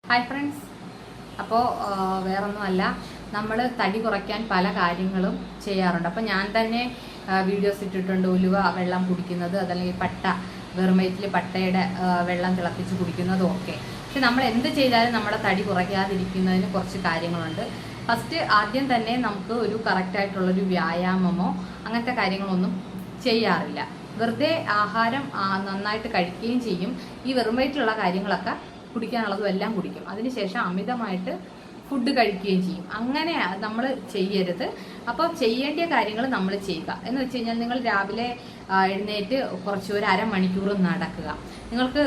Hi friends. അപ്പോൾ വേറൊന്നുമല്ല, നമ്മൾ തടി കുറയ്ക്കാൻ പല കാര്യങ്ങളും ചെയ്യാറുണ്ട്. അപ്പോൾ ഞാൻ തന്നെ വീഡിയോസ് ഇട്ടിട്ടുണ്ട്. ഉലുവ വെള്ളം കുടിക്കുന്നത്, അതല്ലെങ്കിൽ പട്ട, വെറുമയറ്റിൽ പട്ടയുടെ വെള്ളം തിളപ്പിച്ച് കുടിക്കുന്നതും ഒക്കെ. പക്ഷെ നമ്മൾ എന്ത് ചെയ്താലും നമ്മുടെ തടി കുറയ്ക്കാതിരിക്കുന്നതിന് കുറച്ച് കാര്യങ്ങളുണ്ട്. ആദ്യം തന്നെ നമുക്ക് ഒരു കറക്റ്റായിട്ടുള്ളൊരു വ്യായാമമോ അങ്ങനത്തെ കാര്യങ്ങളൊന്നും ചെയ്യാറില്ല. വെറുതെ ആഹാരം നന്നായിട്ട് കഴിക്കുകയും ചെയ്യും. ഈ വെറുമയറ്റിലുള്ള കാര്യങ്ങളൊക്കെ കുടിക്കാനുള്ളതും എല്ലാം കുടിക്കും. അതിനുശേഷം അമിതമായിട്ട് ഫുഡ് കഴിക്കുകയും ചെയ്യും. അങ്ങനെ നമ്മൾ ചെയ്യരുത്. അപ്പോൾ ചെയ്യേണ്ട കാര്യങ്ങൾ നമ്മൾ ചെയ്യുക എന്ന് വെച്ച് കഴിഞ്ഞാൽ, നിങ്ങൾ രാവിലെ എഴുന്നേറ്റ് കുറച്ച് ഒരു അരമണിക്കൂർ നടക്കുക. നിങ്ങൾക്ക്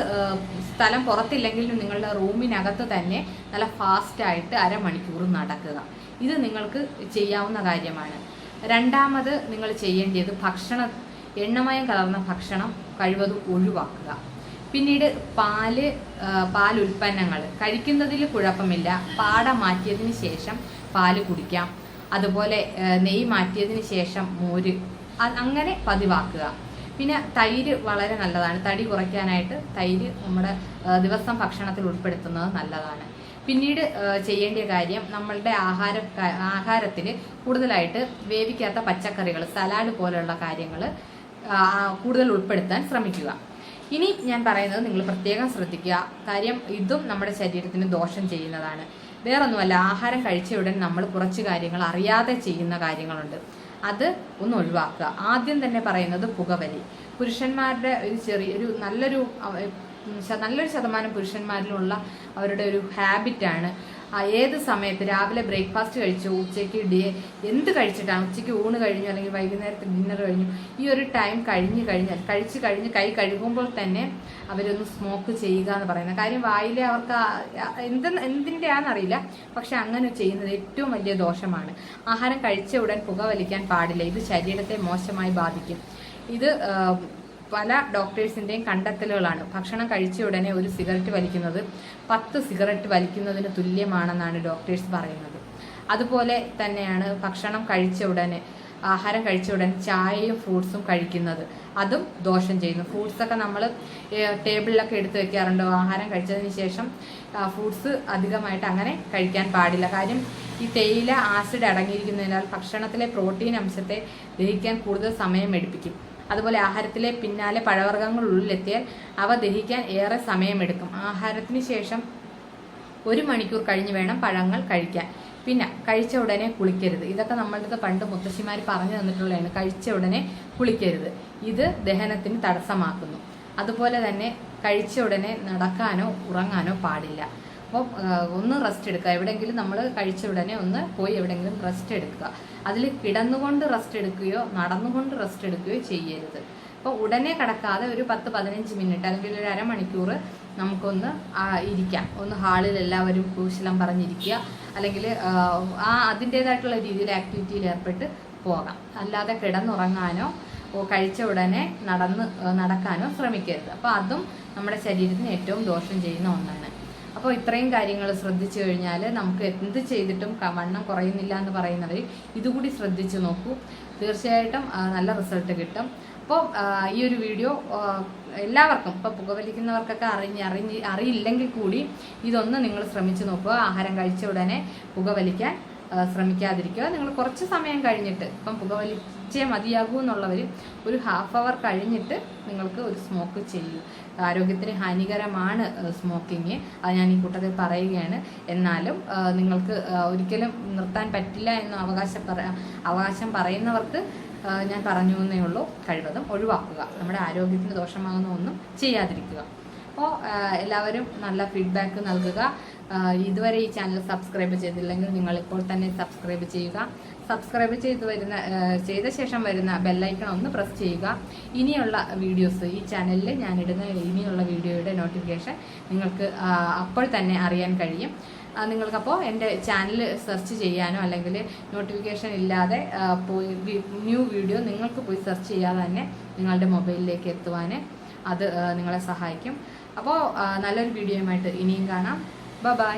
സ്ഥലം പുറത്തില്ലെങ്കിലും നിങ്ങളുടെ റൂമിനകത്ത് തന്നെ നല്ല ഫാസ്റ്റായിട്ട് അരമണിക്കൂർ നടക്കുക. ഇത് നിങ്ങൾക്ക് ചെയ്യാവുന്ന കാര്യമാണ്. രണ്ടാമത് നിങ്ങൾ ചെയ്യേണ്ടത് എണ്ണമയം കലർന്ന ഭക്ഷണം കഴിവതും ഒഴിവാക്കുക. പിന്നീട് പാലുൽപ്പന്നങ്ങൾ കഴിക്കുന്നതിൽ കുഴപ്പമില്ല. പാട മാറ്റിയതിന് ശേഷം പാല് കുടിക്കാം. അതുപോലെ നെയ്യ് മാറ്റിയതിന് ശേഷം മോര്, അങ്ങനെ പതിവാക്കുക. പിന്നെ തൈര് വളരെ നല്ലതാണ്. തടി കുറയ്ക്കാനായിട്ട് തൈര് നമ്മുടെ ദിവസം ഭക്ഷണത്തിൽ ഉൾപ്പെടുത്തുന്നത് നല്ലതാണ്. പിന്നീട് ചെയ്യേണ്ട കാര്യം, നമ്മളുടെ ആഹാരത്തിൽ കൂടുതലായിട്ട് വേവിക്കാത്ത പച്ചക്കറികൾ, സലാഡ് പോലെയുള്ള കാര്യങ്ങൾ കൂടുതൽ ഉൾപ്പെടുത്താൻ ശ്രമിക്കുക. ഇനി ഞാൻ പറയുന്നത് നിങ്ങൾ പ്രത്യേകം ശ്രദ്ധിക്കുക. കാര്യം ഇതും നമ്മുടെ ശരീരത്തിന് ദോഷം ചെയ്യുന്നതാണ്. വേറൊന്നുമല്ല, ആഹാരം കഴിച്ചയുടൻ നമ്മൾ കുറച്ച് കാര്യങ്ങൾ അറിയാതെ ചെയ്യുന്ന കാര്യങ്ങളുണ്ട്. അത് ഒന്ന് ഒഴിവാക്കുക. ആദ്യം തന്നെ പറയുന്നത് പുകവലി. പുരുഷന്മാരുടെ നല്ലൊരു ശതമാനം പുരുഷന്മാരിലുള്ള അവരുടെ ഒരു ഹാബിറ്റാണ്. ഏത് സമയത്ത് രാവിലെ ബ്രേക്ക്ഫാസ്റ്റ് കഴിച്ചു, ഉച്ചയ്ക്ക് എന്ത് കഴിച്ചിട്ടാണ്, ഉച്ചയ്ക്ക് ഊണ് കഴിഞ്ഞു അല്ലെങ്കിൽ വൈകുന്നേരത്തെ ഡിന്നർ കഴിഞ്ഞു, ഈ ഒരു ടൈം കഴിച്ച് കഴിഞ്ഞ് കൈ കഴുകുമ്പോൾ തന്നെ അവരൊന്ന് സ്മോക്ക് ചെയ്യുക എന്ന് പറയുന്നത് കാര്യം. വായിലെ അവർക്ക് എന്തിൻ്റെയാണെന്നറിയില്ല, പക്ഷെ അങ്ങനെ ചെയ്യുന്നത് ഏറ്റവും വലിയ ദോഷമാണ്. ആഹാരം കഴിച്ച ഉടൻ പുകവലിക്കാൻ പാടില്ല. ഇത് ശരീരത്തെ മോശമായി ബാധിക്കും. ഇത് പല ഡോക്ടേഴ്സിൻ്റെയും കണ്ടെത്തലുകളാണ്. ഭക്ഷണം കഴിച്ച ഉടനെ ഒരു സിഗരറ്റ് വലിക്കുന്നത് 10 സിഗരറ്റ് വലിക്കുന്നതിന് തുല്യമാണെന്നാണ് ഡോക്ടേഴ്സ് പറയുന്നത്. അതുപോലെ തന്നെയാണ് ആഹാരം കഴിച്ച ഉടനെ ചായയും ഫ്രൂട്ട്സും കഴിക്കുന്നത്. അതും ദോഷം ചെയ്യുന്നു. ഫ്രൂട്ട്സൊക്കെ നമ്മൾ ടേബിളിലൊക്കെ എടുത്ത് വെക്കാറുണ്ട്. ആഹാരം കഴിച്ചതിന് ശേഷം ഫ്രൂട്ട്സ് അധികമായിട്ട് അങ്ങനെ കഴിക്കാൻ പാടില്ല. കാര്യം ഈ തേയില ആസിഡ് അടങ്ങിയിരിക്കുന്നതിനാൽ ഭക്ഷണത്തിലെ പ്രോട്ടീൻ അംശത്തെ ദഹിക്കാൻ കൂടുതൽ സമയം എടുപ്പിക്കും. അതുപോലെ ആഹാരത്തിലെ പിന്നാലെ പഴവർഗ്ഗങ്ങൾ ഉള്ളിലെത്തിയാൽ അവ ദഹിക്കാൻ ഏറെ സമയമെടുക്കും. ആഹാരത്തിന് ശേഷം 1 മണിക്കൂർ കഴിഞ്ഞ് വേണം പഴങ്ങൾ കഴിക്കാൻ. പിന്നെ കഴിച്ച ഉടനെ കുളിക്കരുത്. ഇതൊക്കെ നമ്മളുടെ പണ്ട് മുത്തശ്ശിമാർ പറഞ്ഞു തന്നിട്ടുള്ളതാണ്. കഴിച്ച ഉടനെ കുളിക്കരുത്. ഇത് ദഹനത്തിന് തടസ്സമാക്കുന്നു. അതുപോലെ തന്നെ കഴിച്ച ഉടനെ നടക്കാനോ ഉറങ്ങാനോ പാടില്ല. അപ്പോൾ ഒന്ന് റെസ്റ്റ് എടുക്കുക. എവിടെയെങ്കിലും നമ്മൾ കഴിച്ച ഉടനെ ഒന്ന് പോയി എവിടെയെങ്കിലും റെസ്റ്റ് എടുക്കുക. അതിൽ കിടന്നുകൊണ്ട് റെസ്റ്റ് എടുക്കുകയോ നടന്നുകൊണ്ട് റെസ്റ്റ് എടുക്കുകയോ ചെയ്യരുത്. അപ്പോൾ ഉടനെ കിടക്കാതെ ഒരു 10-15 മിനിറ്റ് അല്ലെങ്കിൽ ഒരു അരമണിക്കൂർ നമുക്കൊന്ന് ഇരിക്കാം. ഒന്ന് ഹാളിൽ എല്ലാവരും കുശലം പറഞ്ഞിരിക്കുക, അല്ലെങ്കിൽ അതിൻ്റേതായിട്ടുള്ള രീതിയിൽ ആക്ടിവിറ്റിയിൽ ഏർപ്പെട്ട് പോകാം. അല്ലാതെ കിടന്നുറങ്ങാനോ കഴിച്ച ഉടനെ നടക്കാനോ ശ്രമിക്കരുത്. അപ്പോൾ അതും നമ്മുടെ ശരീരത്തിന് ഏറ്റവും ദോഷം ചെയ്യുന്ന ഒന്നാണ്. അപ്പോൾ ഇത്രയും കാര്യങ്ങൾ ശ്രദ്ധിച്ചു കഴിഞ്ഞാൽ നമുക്ക് എന്ത് ചെയ്തിട്ടും വണ്ണം കുറയുന്നില്ല എന്ന് പറയുന്നവർ ഇതുകൂടി ശ്രദ്ധിച്ചു നോക്കൂ. തീർച്ചയായിട്ടും നല്ല റിസൾട്ട് കിട്ടും. അപ്പോൾ ഈ ഒരു വീഡിയോ എല്ലാവർക്കും, ഇപ്പോൾ പുകവലിക്കുന്നവർക്കൊക്കെ അറിയില്ലെങ്കിൽ കൂടി ഇതൊന്ന് നിങ്ങൾ ശ്രമിച്ചു നോക്കുക. ആഹാരം കഴിച്ച ഉടനെ പുകവലിക്കാൻ ശ്രമിക്കാതിരിക്കുക. നിങ്ങൾ കുറച്ച് സമയം കഴിഞ്ഞിട്ട്, ഇപ്പം പുകവലിച്ചേ മതിയാകൂ എന്നുള്ളവർ ഒരു ½ അവർ കഴിഞ്ഞിട്ട് നിങ്ങൾക്ക് ഒരു സ്മോക്ക് ചെയ്യൂ. ആരോഗ്യത്തിന് ഹാനികരമാണ് സ്മോക്കിങ്, അത് ഞാൻ ഈ കൂട്ടത്തിൽ പറയുകയാണ്. എന്നാലും നിങ്ങൾക്ക് ഒരിക്കലും നിർത്താൻ പറ്റില്ല എന്ന് അവകാശം പറയുന്നവർക്ക് ഞാൻ പറഞ്ഞു എന്നേ ഉള്ളൂ. കഴിവതും ഒഴിവാക്കുക. നമ്മുടെ ആരോഗ്യത്തിന് ദോഷമാകുന്ന ഒന്നും ചെയ്യാതിരിക്കുക. അപ്പോൾ എല്ലാവരും നല്ല ഫീഡ്ബാക്ക് നൽകുക. ഇതുവരെ ഈ ചാനൽ സബ്സ്ക്രൈബ് ചെയ്തില്ലെങ്കിൽ നിങ്ങൾ ഇപ്പോൾ തന്നെ സബ്സ്ക്രൈബ് ചെയ്യുക. സബ്സ്ക്രൈബ് ചെയ്ത ശേഷം വരുന്ന ബെല്ലൈക്കൺ ഒന്ന് പ്രസ് ചെയ്യുക. ഇനിയുള്ള വീഡിയോസ്, ഈ ചാനലിൽ ഞാനിടുന്ന ഇനിയുള്ള വീഡിയോയുടെ നോട്ടിഫിക്കേഷൻ നിങ്ങൾക്ക് അപ്പോൾ തന്നെ അറിയാൻ കഴിയും. നിങ്ങൾക്കപ്പോൾ എൻ്റെ ചാനൽ സെർച്ച് ചെയ്യാനോ അല്ലെങ്കിൽ നോട്ടിഫിക്കേഷൻ ഇല്ലാതെ ന്യൂ വീഡിയോ നിങ്ങൾക്ക് പോയി സെർച്ച് ചെയ്യാതെ തന്നെ നിങ്ങളുടെ മൊബൈലിലേക്ക് എത്തുവാൻ അത് നിങ്ങളെ സഹായിക്കും. അപ്പോൾ നല്ലൊരു വീഡിയോയുമായിട്ട് ഇനിയും കാണാം. ബൈ.